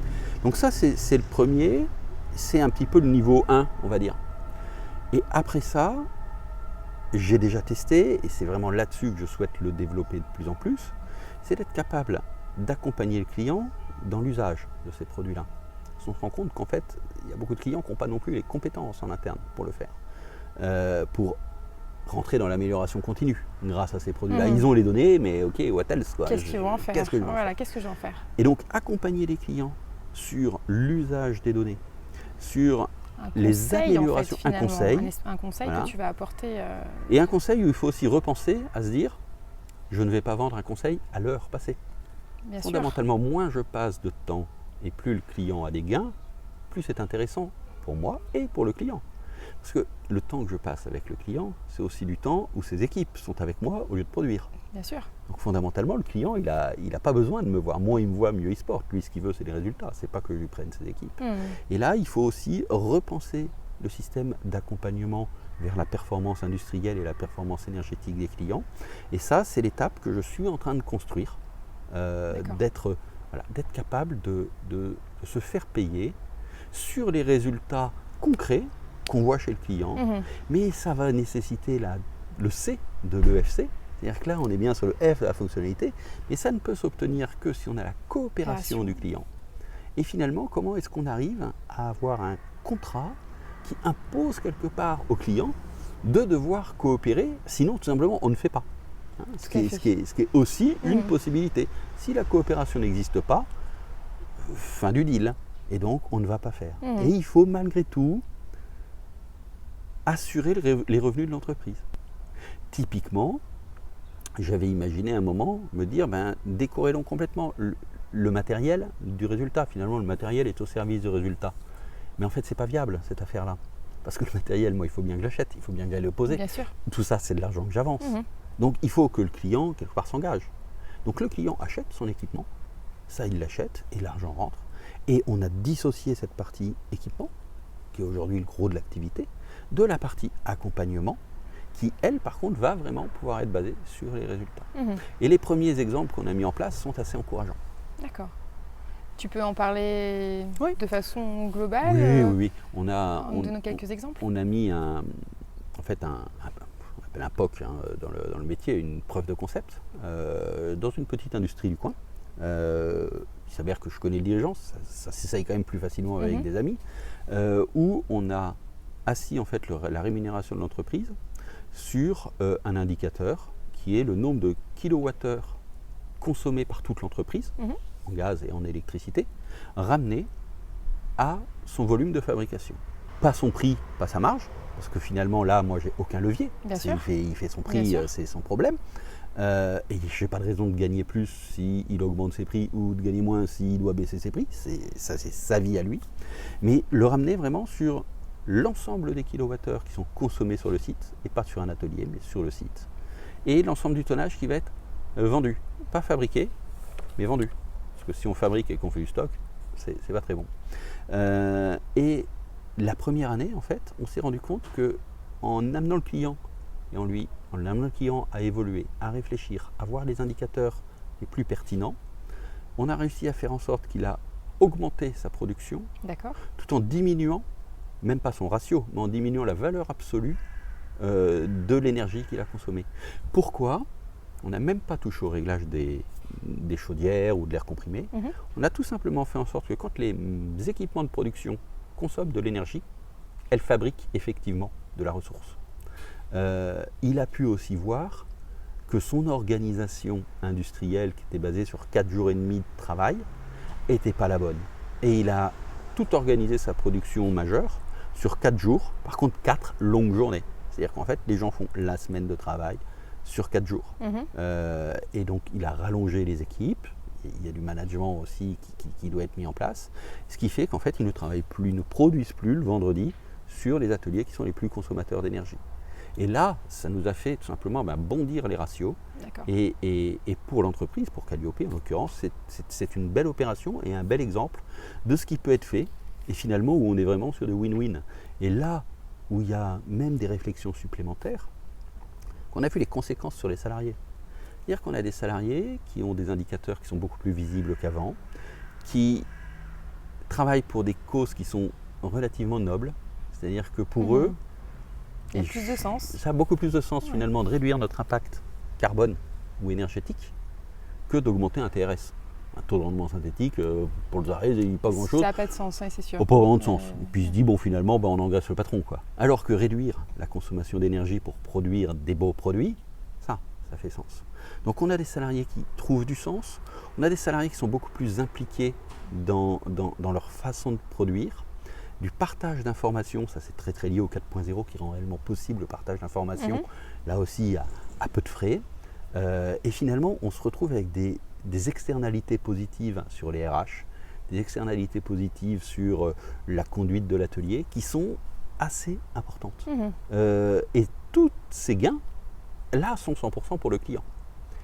Speaker 2: Donc ça, c'est le premier, c'est un petit peu le niveau 1, on va dire. Et après ça, j'ai déjà testé, et c'est vraiment là-dessus que je souhaite le développer de plus en plus, c'est d'être capable d'accompagner le client dans l'usage de ces produits-là. On se rend compte qu'en fait, il y a beaucoup de clients qui n'ont pas non plus les compétences en interne pour le faire, pour rentrer dans l'amélioration continue grâce à ces produits-là. Ils ont les données, mais ok, what else quoi.
Speaker 1: Qu'est-ce qu'ils vont en faire?
Speaker 2: Qu'est-ce que je
Speaker 1: vais en faire?
Speaker 2: Et donc, accompagner les clients sur l'usage des données, sur les améliorations,
Speaker 1: en fait, un conseil
Speaker 2: voilà,
Speaker 1: que tu vas apporter.
Speaker 2: Et un conseil où il faut aussi repenser à se dire, je ne vais pas vendre un conseil à l'heure passée.
Speaker 1: Bien
Speaker 2: Fondamentalement, moins je passe de temps et plus le client a des gains, plus c'est intéressant pour moi et pour le client. Parce que le temps que je passe avec le client, c'est aussi du temps où ses équipes sont avec moi au lieu de produire.
Speaker 1: Bien sûr.
Speaker 2: Donc fondamentalement, le client, il a pas besoin de me voir. Moins il me voit, mieux il se porte. Lui, ce qu'il veut, c'est les résultats. C'est pas que je lui prenne ses équipes. Et là, il faut aussi repenser le système d'accompagnement vers la performance industrielle et la performance énergétique des clients. Et ça, c'est l'étape que je suis en train de construire. D'être capable de se faire payer sur les résultats concrets qu'on voit chez le client, mais ça va nécessiter le C de l'EFC, c'est-à-dire que là on est bien sur le F de la fonctionnalité, mais ça ne peut s'obtenir que si on a la coopération du client. Et finalement, comment est-ce qu'on arrive à avoir un contrat qui impose quelque part au client de devoir coopérer, sinon tout simplement on ne fait pas. Ce qui est aussi une possibilité. Si la coopération n'existe pas, fin du deal. Et donc, on ne va pas faire. Et il faut malgré tout assurer les revenus de l'entreprise. Typiquement, j'avais imaginé un moment me dire, décorrélons complètement le matériel du résultat. Finalement, le matériel est au service du résultat. Mais en fait, ce n'est pas viable, cette affaire-là. Parce que le matériel, moi, il faut bien que je l'achète, il faut bien que j'aille le poser.
Speaker 1: Bien sûr.
Speaker 2: Tout ça, c'est de l'argent que j'avance. Donc, il faut que le client, quelque part, s'engage. Donc, le client achète son équipement, ça, il l'achète et l'argent rentre. Et on a dissocié cette partie équipement, qui est aujourd'hui le gros de l'activité, de la partie accompagnement, qui, elle, par contre, va vraiment pouvoir être basée sur les résultats. Et les premiers exemples qu'on a mis en place sont assez encourageants.
Speaker 1: D'accord. Tu peux en parler de façon globale?
Speaker 2: Oui. On
Speaker 1: donne quelques exemples.
Speaker 2: On a mis un POC dans le métier, une preuve de concept, dans une petite industrie du coin. Il s'avère que je connais le dirigeant, ça s'essaye quand même plus facilement avec des amis, où on a assis en fait la rémunération de l'entreprise sur un indicateur qui est le nombre de kilowattheures consommés par toute l'entreprise, en gaz et en électricité, ramené à son volume de fabrication. Pas son prix, pas sa marge, parce que finalement là, moi j'ai aucun levier. Il fait son prix, c'est son problème. Et je n'ai pas de raison de gagner plus s'il augmente ses prix ou de gagner moins s'il doit baisser ses prix. C'est sa vie à lui. Mais le ramener vraiment sur l'ensemble des kilowattheures qui sont consommés sur le site, et pas sur un atelier, mais sur le site. Et l'ensemble du tonnage qui va être vendu. Pas fabriqué, mais vendu. Parce que si on fabrique et qu'on fait du stock, c'est pas très bon. Et la première année, en fait, on s'est rendu compte qu'en amenant le client et en amenant le client à évoluer, à réfléchir, à voir les indicateurs les plus pertinents, on a réussi à faire en sorte qu'il a augmenter sa production
Speaker 1: D'accord.
Speaker 2: tout en diminuant, même pas son ratio, mais en diminuant la valeur absolue de l'énergie qu'il a consommée. Pourquoi ? On n'a même pas touché au réglage des chaudières ou de l'air comprimé. On a tout simplement fait en sorte que quand les équipements de production consomment de l'énergie, elles fabriquent effectivement de la ressource. Il a pu aussi voir que son organisation industrielle, qui était basée sur 4 jours et demi de travail, n'était pas la bonne. Et il a tout organisé sa production majeure sur 4 jours, par contre 4 longues journées. C'est-à-dire qu'en fait, les gens font la semaine de travail sur 4 jours. Et donc, il a rallongé les équipes. Il y a du management aussi qui doit être mis en place. Ce qui fait qu'en fait, ils ne travaillent plus, ne produisent plus le vendredi sur les ateliers qui sont les plus consommateurs d'énergie. Et là, ça nous a fait tout simplement bondir les ratios. Et pour l'entreprise, pour Calliope en l'occurrence, c'est une belle opération et un bel exemple de ce qui peut être fait. Et finalement, où on est vraiment sur des win-win. Et là où il y a même des réflexions supplémentaires, qu'on a vu les conséquences sur les salariés. C'est-à-dire qu'on a des salariés qui ont des indicateurs qui sont beaucoup plus visibles qu'avant, qui travaillent pour des causes qui sont relativement nobles. C'est-à-dire que pour eux,
Speaker 1: il y a plus de sens.
Speaker 2: Ça a beaucoup plus de sens finalement de réduire notre impact carbone ou énergétique que d'augmenter un TRS. Un taux de rendement synthétique, pour le arrêts, il n'y a pas grand-chose.
Speaker 1: Ça n'a pas de sens, c'est sûr.
Speaker 2: Pas vraiment de sens. Et puis il se dit, finalement, on engraisse le patron, quoi. Alors que réduire la consommation d'énergie pour produire des beaux produits, ça fait sens. Donc on a des salariés qui trouvent du sens, on a des salariés qui sont beaucoup plus impliqués dans leur façon de produire, du partage d'informations, ça c'est très très lié au 4.0 qui rend réellement possible le partage d'informations, là aussi à peu de frais. Et finalement, on se retrouve avec des externalités positives sur les RH, des externalités positives sur la conduite de l'atelier qui sont assez importantes. Et tous ces gains, là, sont 100% pour le client.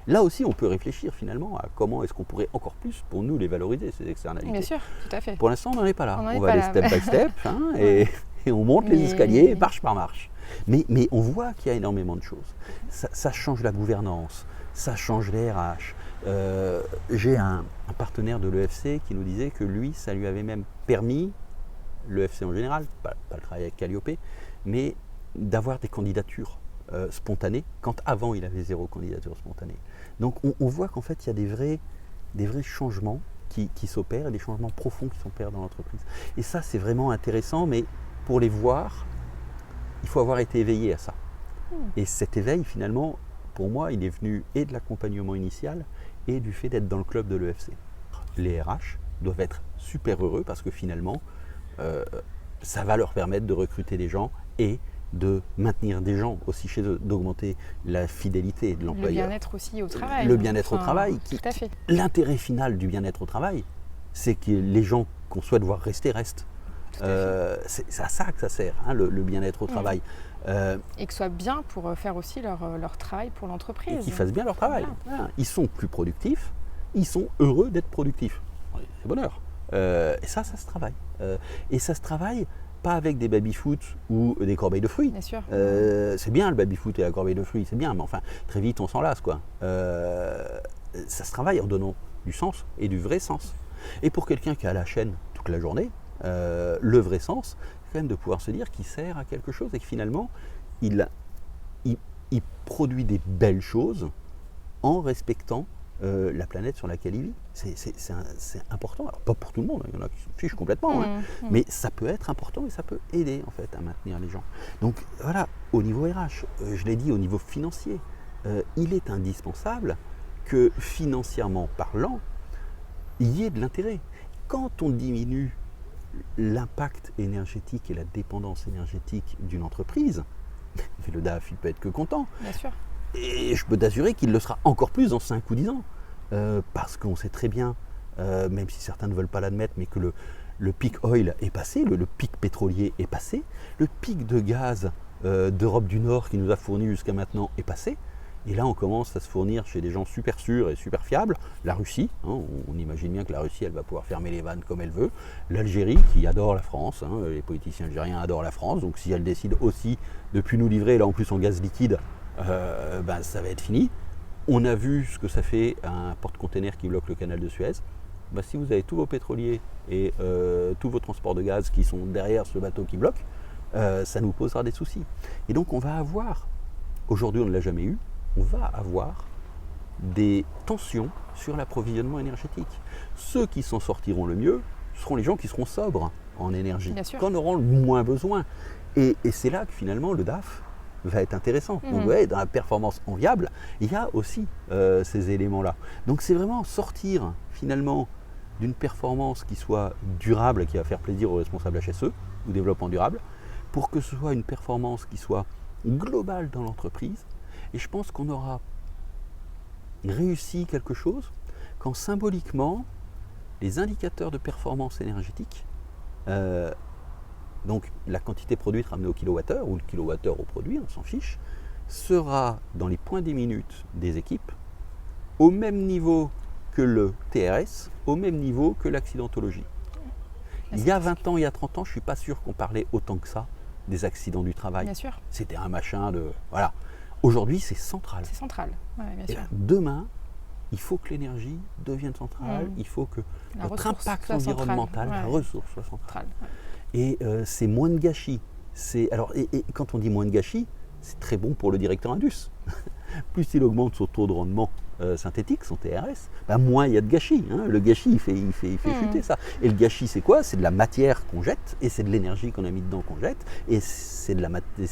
Speaker 2: Là aussi, on peut réfléchir finalement à comment est-ce qu'on pourrait encore plus, pour nous, les valoriser, ces externalités.
Speaker 1: Bien sûr, tout à fait.
Speaker 2: Pour l'instant, on n'en est pas là.
Speaker 1: On
Speaker 2: va aller step by step et on monte les escaliers marche par marche. Mais on voit qu'il y a énormément de choses. Ça change la gouvernance, ça change les RH. J'ai un partenaire de l'EFC qui nous disait que lui, ça lui avait même permis, l'EFC en général, pas le travail avec Calliope, mais d'avoir des candidatures spontanées, quand avant il avait 0 candidature spontanée. Donc on voit qu'en fait il y a des vrais changements qui s'opèrent, des changements profonds qui s'opèrent dans l'entreprise. Et ça c'est vraiment intéressant, mais pour les voir, il faut avoir été éveillé à ça. Et cet éveil finalement, pour moi, il est venu et de l'accompagnement initial et du fait d'être dans le club de l'EFC. Les RH doivent être super heureux parce que finalement, ça va leur permettre de recruter des gens et de maintenir des gens aussi chez eux, d'augmenter la fidélité de l'employeur.
Speaker 1: Le bien-être aussi au travail.
Speaker 2: Le bien-être au travail.
Speaker 1: Tout à fait.
Speaker 2: L'intérêt final du bien-être au travail, c'est que les gens qu'on souhaite voir rester restent. C'est à ça que ça sert, le bien-être au travail.
Speaker 1: Et que ce soit bien pour faire aussi leur travail pour l'entreprise.
Speaker 2: Et qu'ils fassent bien leur travail. Voilà. Ils sont plus productifs, ils sont heureux d'être productifs. C'est bonheur. Et ça se travaille. Et ça se travaille pas avec des baby-foot ou des corbeilles de fruits.
Speaker 1: Bien sûr.
Speaker 2: C'est bien le baby-foot et la corbeille de fruits, c'est bien, mais enfin, très vite on s'en lasse, quoi. Ça se travaille en donnant du sens et du vrai sens. Et pour quelqu'un qui est à la chaîne toute la journée, le vrai sens, c'est quand même de pouvoir se dire qu'il sert à quelque chose et que finalement, il produit des belles choses en respectant la planète sur laquelle il vit. C'est important. Alors, pas pour tout le monde, il y en a qui s'en fichent complètement, mais ça peut être important et ça peut aider en fait à maintenir les gens. Donc voilà, au niveau RH, je l'ai dit, au niveau financier, il est indispensable que financièrement parlant, il y ait de l'intérêt. Quand on diminue l'impact énergétique et la dépendance énergétique d'une entreprise, le DAF, il peut être que content.
Speaker 1: Bien sûr.
Speaker 2: Et je peux t'assurer qu'il le sera encore plus dans 5 ou 10 ans. Parce qu'on sait très bien, même si certains ne veulent pas l'admettre, mais que le pic oil est passé, le pic pétrolier est passé, le pic de gaz d'Europe du Nord qui nous a fourni jusqu'à maintenant est passé. Et là, on commence à se fournir chez des gens super sûrs et super fiables. La Russie, on imagine bien que la Russie, elle va pouvoir fermer les vannes comme elle veut. L'Algérie, qui adore la France, les politiciens algériens adorent la France. Donc si elle décide aussi de plus nous livrer, là en plus en gaz liquide, ça va être fini. On a vu ce que ça fait un porte-container qui bloque le canal de Suez. bah, si vous avez tous vos pétroliers et tous vos transports de gaz qui sont derrière ce bateau qui bloque, ça nous posera des soucis. Et donc on va avoir, aujourd'hui on ne l'a jamais eu, on va avoir des tensions sur l'approvisionnement énergétique. Ceux qui s'en sortiront le mieux seront les gens qui seront sobres en énergie, qu'en auront le moins besoin. Et c'est là que finalement le DAF va être intéressant. Donc ouais, dans la performance enviable, il y a aussi ces éléments-là. Donc c'est vraiment sortir finalement d'une performance qui soit durable, qui va faire plaisir aux responsables HSE ou développement durable, pour que ce soit une performance qui soit globale dans l'entreprise. Et je pense qu'on aura réussi quelque chose quand symboliquement les indicateurs de performance énergétique, donc la quantité produite ramenée au kilowattheure ou le kilowattheure au produit, on s'en fiche, sera dans les points des minutes des équipes au même niveau que le TRS, au même niveau que l'accidentologie. Il y a 20 ans, il y a 30 ans, je ne suis pas sûr qu'on parlait autant que ça des accidents du travail.
Speaker 1: Bien sûr.
Speaker 2: C'était un machin de... Voilà. Aujourd'hui, c'est central.
Speaker 1: C'est central, ouais, bien sûr.
Speaker 2: Demain, il faut que l'énergie devienne centrale, il faut que notre impact environnemental, la ressource soit centrale. Et c'est moins de gâchis. Alors, et quand on dit moins de gâchis, c'est très bon pour le directeur Indus. Plus il augmente son taux de rendement synthétique, son TRS, ben moins il y a de gâchis. Hein. Le gâchis, il fait chuter ça. Et le gâchis, c'est quoi? C'est de la matière qu'on jette, et c'est de l'énergie qu'on a mis dedans qu'on jette, et c'est de la main-d'œuvre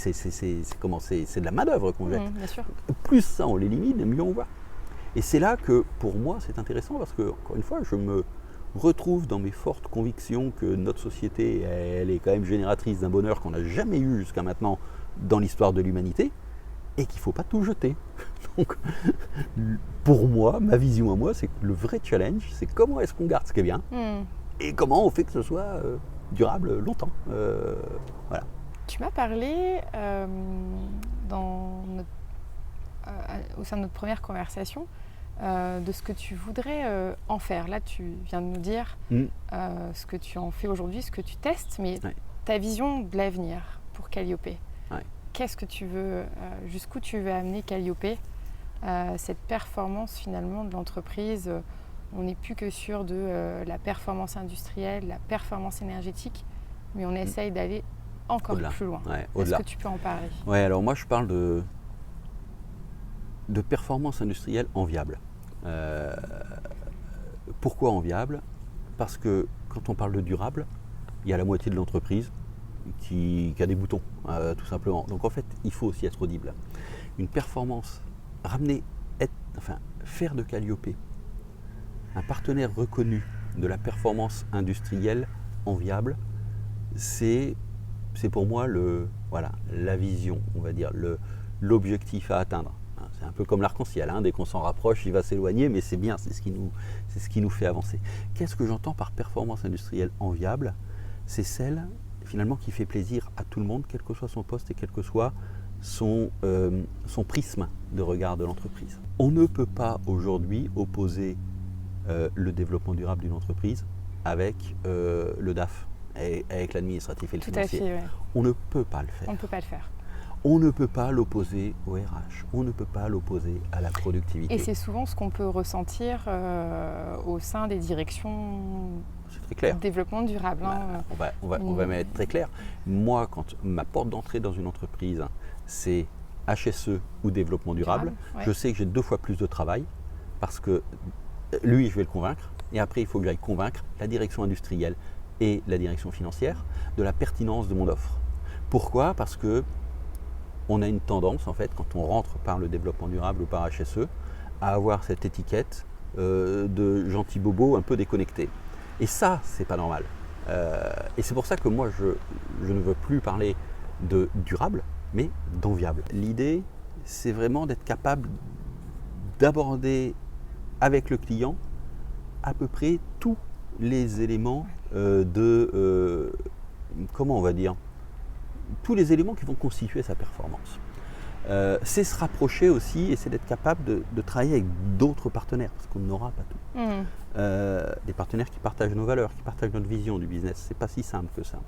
Speaker 2: qu'on jette.
Speaker 1: Bien sûr.
Speaker 2: Plus ça, on l'élimine, mieux on va. Et c'est là que, pour moi, c'est intéressant, parce que, encore une fois, je me retrouve dans mes fortes convictions que notre société, elle est quand même génératrice d'un bonheur qu'on n'a jamais eu jusqu'à maintenant dans l'histoire de l'humanité, et qu'il ne faut pas tout jeter. Donc, pour moi, ma vision à moi, c'est que le vrai challenge, c'est comment est-ce qu'on garde ce qui est bien, et comment on fait que ce soit durable longtemps. Voilà.
Speaker 1: Tu m'as parlé au sein de notre première conversation de ce que tu voudrais en faire. Là, tu viens de nous dire ce que tu en fais aujourd'hui, ce que tu testes, mais ta vision de l'avenir pour Calliope. Qu'est-ce que tu veux, jusqu'où tu veux amener Calliope, cette performance finalement de l'entreprise. On n'est plus que sur de la performance industrielle, la performance énergétique, mais on essaye d'aller encore plus loin. Est-ce que tu peux en parler?
Speaker 2: Oui, alors moi je parle de performance industrielle enviable. Pourquoi enviable? Parce que quand on parle de durable, il y a la moitié de l'entreprise qui a des boutons, tout simplement. Donc en fait, il faut aussi être audible. Une performance, faire de Calliope un partenaire reconnu de la performance industrielle enviable, c'est pour moi la vision, on va dire, l'objectif à atteindre. C'est un peu comme l'arc-en-ciel, dès qu'on s'en rapproche, il va s'éloigner, mais c'est bien, c'est ce qui nous fait avancer. Qu'est-ce que j'entends par performance industrielle enviable? C'est celle, finalement, qui fait plaisir à tout le monde, quel que soit son poste et quel que soit son prisme de regard de l'entreprise. On ne peut pas aujourd'hui opposer le développement durable d'une entreprise avec le DAF, avec l'administratif et le financier.
Speaker 1: Tout à fait, ouais.
Speaker 2: On ne peut pas le faire.
Speaker 1: On ne peut pas le faire.
Speaker 2: On ne peut pas l'opposer au RH, on ne peut pas l'opposer à la productivité.
Speaker 1: Et c'est souvent ce qu'on peut ressentir au sein des directions
Speaker 2: très clair.
Speaker 1: Développement durable.
Speaker 2: On va mettre très clair. Moi, quand ma porte d'entrée dans une entreprise, c'est HSE ou développement durable, je sais que j'ai 2 fois plus de travail parce que lui, je vais le convaincre. Et après, il faut que j'aille convaincre la direction industrielle et la direction financière de la pertinence de mon offre. Pourquoi? Parce que on a une tendance, en fait, quand on rentre par le développement durable ou par HSE, à avoir cette étiquette de gentil bobo un peu déconnecté. Et ça, c'est pas normal. Et c'est pour ça que moi, je ne veux plus parler de durable, mais d'enviable. L'idée, c'est vraiment d'être capable d'aborder avec le client à peu près tous les éléments comment on va dire, tous les éléments qui vont constituer sa performance. C'est se rapprocher aussi et c'est d'être capable de travailler avec d'autres partenaires, parce qu'on n'aura pas tout. Des partenaires qui partagent nos valeurs, qui partagent notre vision du business. C'est pas si simple que ça.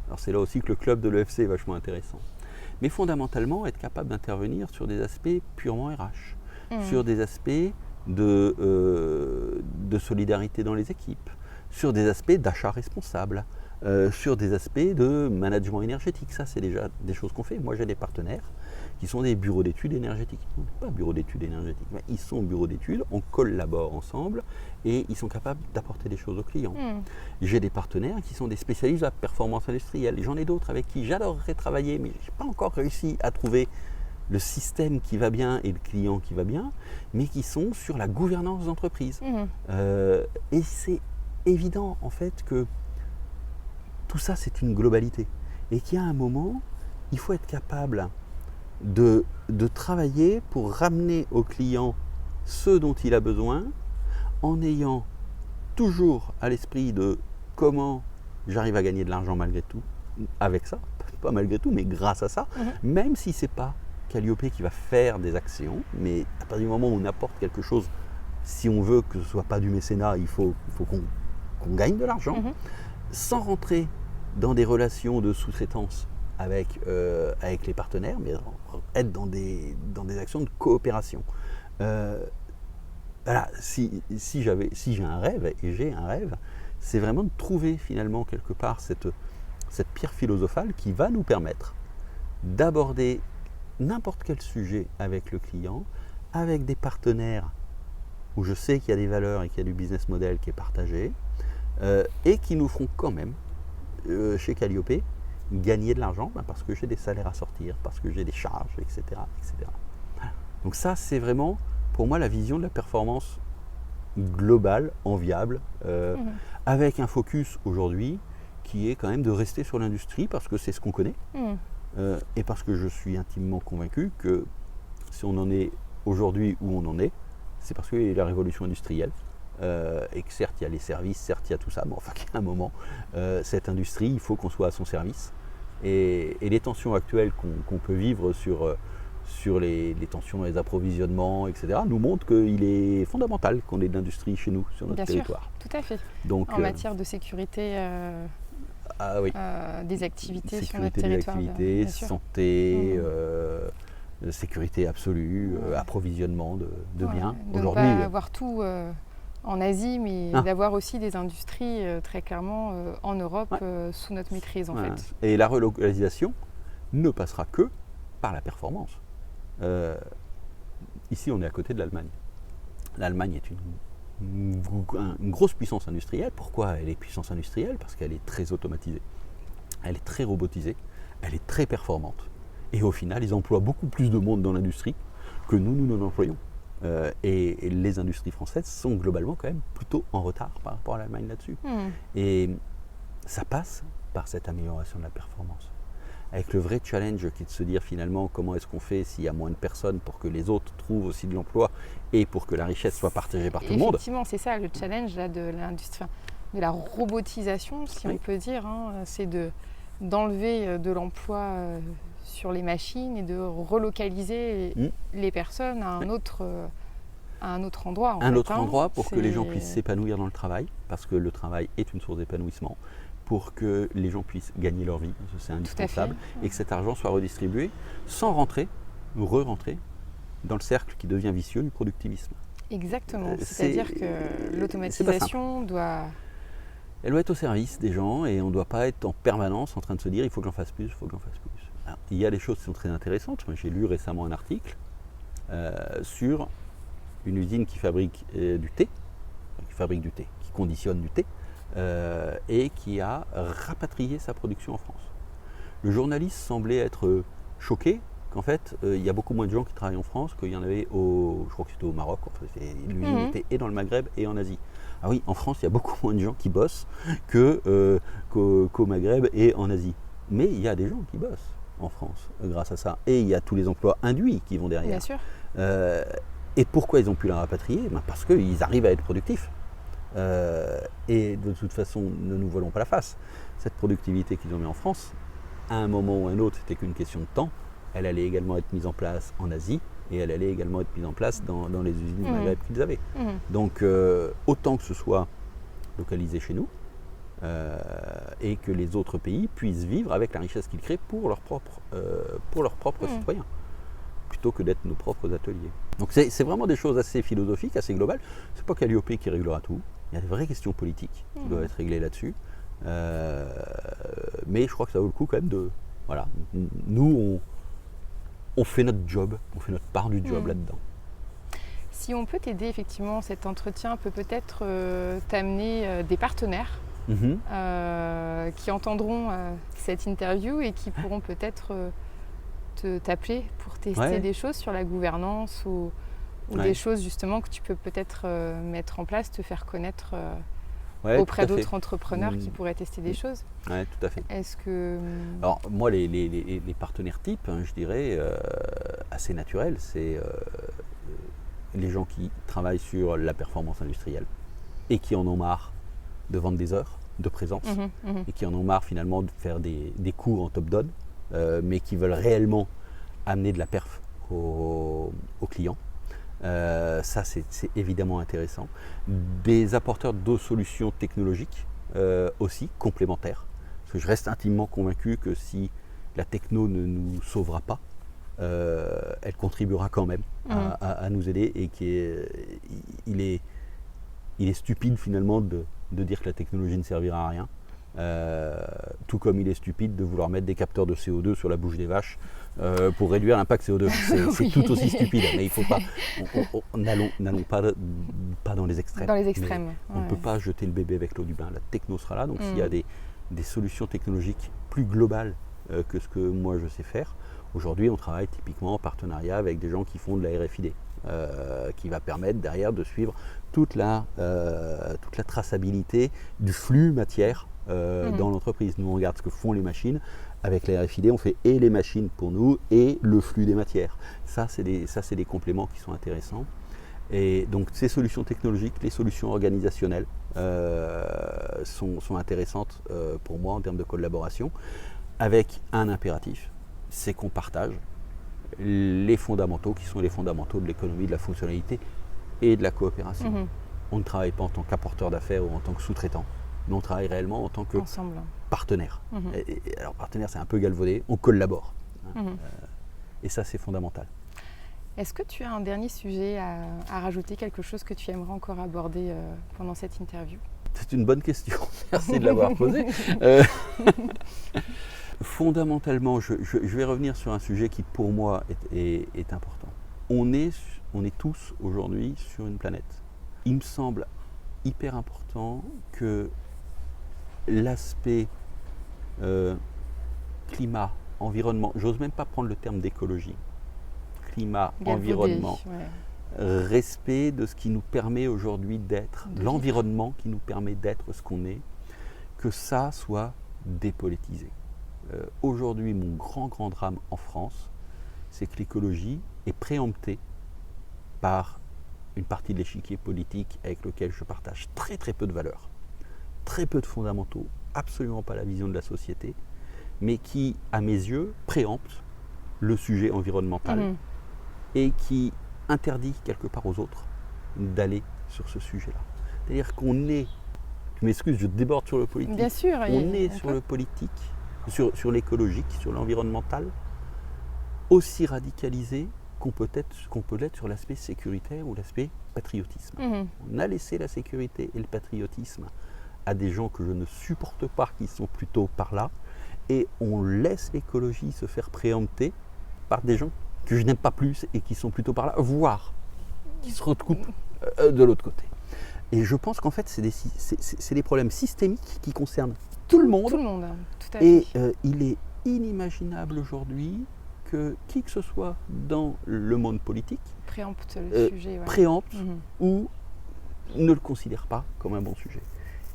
Speaker 2: Alors c'est là aussi que le club de l'EFC est vachement intéressant. Mais fondamentalement, être capable d'intervenir sur des aspects purement RH, sur des aspects de solidarité dans les équipes, sur des aspects d'achat responsable, sur des aspects de management énergétique. Ça, c'est déjà des choses qu'on fait. Moi, j'ai des partenaires qui sont des bureaux d'études énergétiques. Non, pas bureaux d'études énergétiques, mais ils sont bureaux d'études, on collabore ensemble et ils sont capables d'apporter des choses aux clients. J'ai des partenaires qui sont des spécialistes de la performance industrielle. J'en ai d'autres avec qui j'adorerais travailler, mais je n'ai pas encore réussi à trouver le système qui va bien et le client qui va bien, mais qui sont sur la gouvernance d'entreprise. Et c'est évident en fait que tout ça c'est une globalité et qu'il y a un moment, il faut être capable de travailler pour ramener au client ce dont il a besoin en ayant toujours à l'esprit de comment j'arrive à gagner de l'argent malgré tout avec ça, pas malgré tout mais grâce à ça, même si c'est pas Calliope qui va faire des actions, mais à partir du moment où on apporte quelque chose, si on veut que ce ne soit pas du mécénat, il faut qu'on gagne de l'argent, sans rentrer dans des relations de sous-traitance avec les partenaires, mais être dans des actions de coopération. Voilà, si j'ai un rêve, et j'ai un rêve, c'est vraiment de trouver finalement quelque part cette pierre philosophale qui va nous permettre d'aborder n'importe quel sujet avec le client, avec des partenaires où je sais qu'il y a des valeurs et qu'il y a du business model qui est partagé, et qui nous feront quand même, chez Calliope, gagner de l'argent parce que j'ai des salaires à sortir, parce que j'ai des charges, etc. etc. Donc ça, c'est vraiment, pour moi, la vision de la performance globale, enviable, avec un focus aujourd'hui qui est quand même de rester sur l'industrie parce que c'est ce qu'on connaît. Et parce que je suis intimement convaincu que si on en est aujourd'hui où on en est, c'est parce qu'il y a la révolution industrielle. Et que certes, il y a les services, certes, il y a tout ça, mais enfin, qu'il y a un moment, cette industrie, il faut qu'on soit à son service. Et les tensions actuelles qu'on peut vivre sur les tensions dans les approvisionnements, etc., nous montrent qu'il est fondamental qu'on ait de l'industrie chez nous, sur notre territoire.
Speaker 1: Tout à fait.
Speaker 2: Donc,
Speaker 1: en matière de sécurité des activités
Speaker 2: sécurité
Speaker 1: sur notre territoire.
Speaker 2: Sécurité des activités, santé, sécurité absolue, approvisionnement de biens.
Speaker 1: De ne pas avoir tout en Asie, mais d'avoir aussi des industries très clairement en Europe sous notre maîtrise en fait.
Speaker 2: Et la relocalisation ne passera que par la performance. Ici, on est à côté de l'Allemagne. L'Allemagne est une grosse puissance industrielle. Pourquoi elle est puissance industrielle? Parce qu'elle est très automatisée, elle est très robotisée, elle est très performante. Et au final, ils emploient beaucoup plus de monde dans l'industrie que nous n'en employons. Et les industries françaises sont globalement quand même plutôt en retard par rapport à l'Allemagne là-dessus. Et ça passe par cette amélioration de la performance. Avec le vrai challenge qui est de se dire finalement comment est-ce qu'on fait s'il y a moins de personnes pour que les autres trouvent aussi de l'emploi et pour que la richesse soit partagée par tout le monde.
Speaker 1: Effectivement, c'est ça le challenge là, de l'industrie, de la robotisation, si on peut dire. C'est d'enlever de l'emploi sur les machines et de relocaliser les personnes à un autre endroit.
Speaker 2: Un autre endroit pour que les gens puissent s'épanouir dans le travail, parce que le travail est une source d'épanouissement, pour que les gens puissent gagner leur vie, c'est indispensable, et que cet argent soit redistribué sans rentrer ou re-rentrer dans le cercle qui devient vicieux du productivisme.
Speaker 1: Exactement, c'est-à-dire que l'automatisation doit...
Speaker 2: Elle doit être au service des gens et on ne doit pas être en permanence en train de se dire il faut que j'en fasse plus, il faut que j'en fasse plus. Alors, il y a des choses qui sont très intéressantes. Moi, j'ai lu récemment un article sur une usine qui fabrique du thé, qui conditionne du thé, et qui a rapatrié sa production en France. Le journaliste semblait être choqué qu'en fait, il y a beaucoup moins de gens qui travaillent en France qu'il y en avait je crois que c'était au Maroc, l'usine était et dans le Maghreb et en Asie. Ah oui, en France, il y a beaucoup moins de gens qui bossent qu'au Maghreb et en Asie. Mais il y a des gens qui bossent en France grâce à ça. Et il y a tous les emplois induits qui vont derrière.
Speaker 1: Bien sûr.
Speaker 2: Et pourquoi ils ont pu la rapatrier? Parce qu'ils arrivent à être productifs. Et de toute façon, ne nous voilons pas la face. Cette productivité qu'ils ont mis en France, à un moment ou à un autre, c'était qu'une question de temps. Elle allait également être mise en place en Asie et elle allait également être mise en place dans les usines du Maghreb qu'ils avaient. Donc, autant que ce soit localisé chez nous et que les autres pays puissent vivre avec la richesse qu'ils créent pour leurs propres citoyens. plutôt que d'être nos propres ateliers. Donc c'est vraiment des choses assez philosophiques, assez globales. C'est pas Calliope qui réglera tout. Il y a des vraies questions politiques qui doivent être réglées là-dessus. Mais je crois que ça vaut le coup quand même de... Voilà, nous on fait notre job, on fait notre part du job là-dedans.
Speaker 1: Si on peut t'aider, effectivement, cet entretien peut peut-être t'amener des partenaires qui entendront cette interview et qui pourront peut-être t'appeler pour tester des choses sur la gouvernance ou des choses justement que tu peux peut-être mettre en place, te faire connaître auprès d'autres entrepreneurs qui pourraient tester des choses.
Speaker 2: Oui, tout à fait.
Speaker 1: Est-ce que...
Speaker 2: Alors moi, les partenaires types, je dirais, assez naturels, c'est les gens qui travaillent sur la performance industrielle et qui en ont marre de vendre des heures de présence et qui en ont marre finalement de faire des cours en top-down, mais qui veulent réellement amener de la perf aux clients. Ça, c'est évidemment intéressant. Des apporteurs de solutions technologiques aussi, complémentaires. Parce que je reste intimement convaincu que si la techno ne nous sauvera pas, elle contribuera quand même à nous aider et qu'il est stupide finalement de dire que la technologie ne servira à rien. Tout comme il est stupide de vouloir mettre des capteurs de CO2 sur la bouche des vaches pour réduire l'impact CO2. C'est tout aussi stupide, mais il faut pas. N'allons pas dans les extrêmes.
Speaker 1: Dans les extrêmes.
Speaker 2: On ne peut pas jeter le bébé avec l'eau du bain. La techno sera là. Donc s'il y a des solutions technologiques plus globales que ce que moi je sais faire, aujourd'hui on travaille typiquement en partenariat avec des gens qui font de la RFID. Qui va permettre derrière de suivre toute la traçabilité du flux matière dans l'entreprise. Nous on regarde ce que font les machines. Avec la RFID, on fait et les machines pour nous et le flux des matières. Ça, c'est des compléments qui sont intéressants. Et donc ces solutions technologiques, les solutions organisationnelles sont intéressantes pour moi en termes de collaboration, avec un impératif, c'est qu'on partage les fondamentaux qui sont les fondamentaux de l'économie, de la fonctionnalité et de la coopération. On ne travaille pas en tant qu'apporteur d'affaires ou en tant que sous-traitant, mais on travaille réellement en tant que partenaire. Alors partenaire, c'est un peu galvaudé, on collabore. Et ça, c'est fondamental.
Speaker 1: Est-ce que tu as un dernier sujet à rajouter, quelque chose que tu aimerais encore aborder pendant cette interview?
Speaker 2: C'est une bonne question, merci de l'avoir posée. Fondamentalement, je vais revenir sur un sujet qui pour moi est important. On est tous aujourd'hui sur une planète. Il me semble hyper important que l'aspect climat, environnement, j'ose même pas prendre le terme d'écologie, climat, environnement, respect de ce qui nous permet aujourd'hui d'être, l'environnement qui nous permet d'être ce qu'on est, que ça soit dépolitisé. Aujourd'hui, mon grand drame en France, c'est que l'écologie est préemptée par une partie de l'échiquier politique avec lequel je partage très peu de valeurs, très peu de fondamentaux, absolument pas la vision de la société, mais qui, à mes yeux, préempte le sujet environnemental et qui interdit quelque part aux autres d'aller sur ce sujet-là. C'est-à-dire qu'on est, tu m'excuses, je déborde sur le politique,
Speaker 1: bien sûr,
Speaker 2: on est sur le politique, sur l'écologique, sur l'environnemental, aussi radicalisé qu'on peut l'être sur l'aspect sécuritaire ou l'aspect patriotisme. On a laissé la sécurité et le patriotisme à des gens que je ne supporte pas, qui sont plutôt par là, et on laisse l'écologie se faire préempter par des gens que je n'aime pas plus et qui sont plutôt par là, voire qui se recoupent de l'autre côté. Et je pense qu'en fait, c'est des problèmes systémiques qui concernent tout le monde.
Speaker 1: Tout le monde, tout à fait.
Speaker 2: Et il est inimaginable aujourd'hui que qui que ce soit dans le monde politique
Speaker 1: préempte le sujet,
Speaker 2: préempte ou ne le considère pas comme un bon sujet.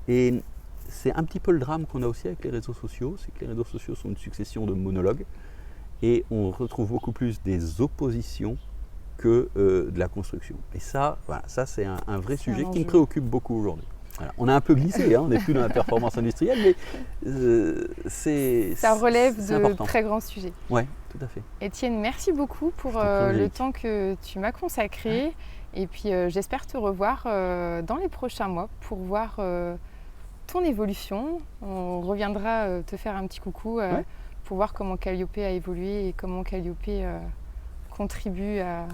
Speaker 2: Et c'est un petit peu le drame qu'on a aussi avec les réseaux sociaux, c'est que les réseaux sociaux sont une succession de monologues et on retrouve beaucoup plus des oppositions que de la construction. Et ça, voilà, ça c'est un vrai sujet qui me préoccupe beaucoup aujourd'hui. Voilà. On a un peu glissé, on n'est plus dans la performance industrielle, mais
Speaker 1: ça relève de
Speaker 2: important.
Speaker 1: Très grands sujets.
Speaker 2: Oui, tout à fait.
Speaker 1: Étienne, merci beaucoup pour le temps que tu m'as consacré. Ouais. Et puis j'espère te revoir dans les prochains mois pour voir ton évolution. On reviendra te faire un petit coucou pour voir comment Calliope a évolué et comment Calliope contribue à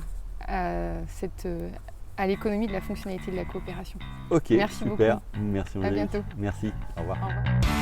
Speaker 1: l'économie de la fonctionnalité de la coopération.
Speaker 2: Ok,
Speaker 1: Merci
Speaker 2: super.
Speaker 1: beaucoup.
Speaker 2: Merci
Speaker 1: À
Speaker 2: Angélique.
Speaker 1: bientôt.
Speaker 2: Merci, au revoir.
Speaker 1: Au revoir.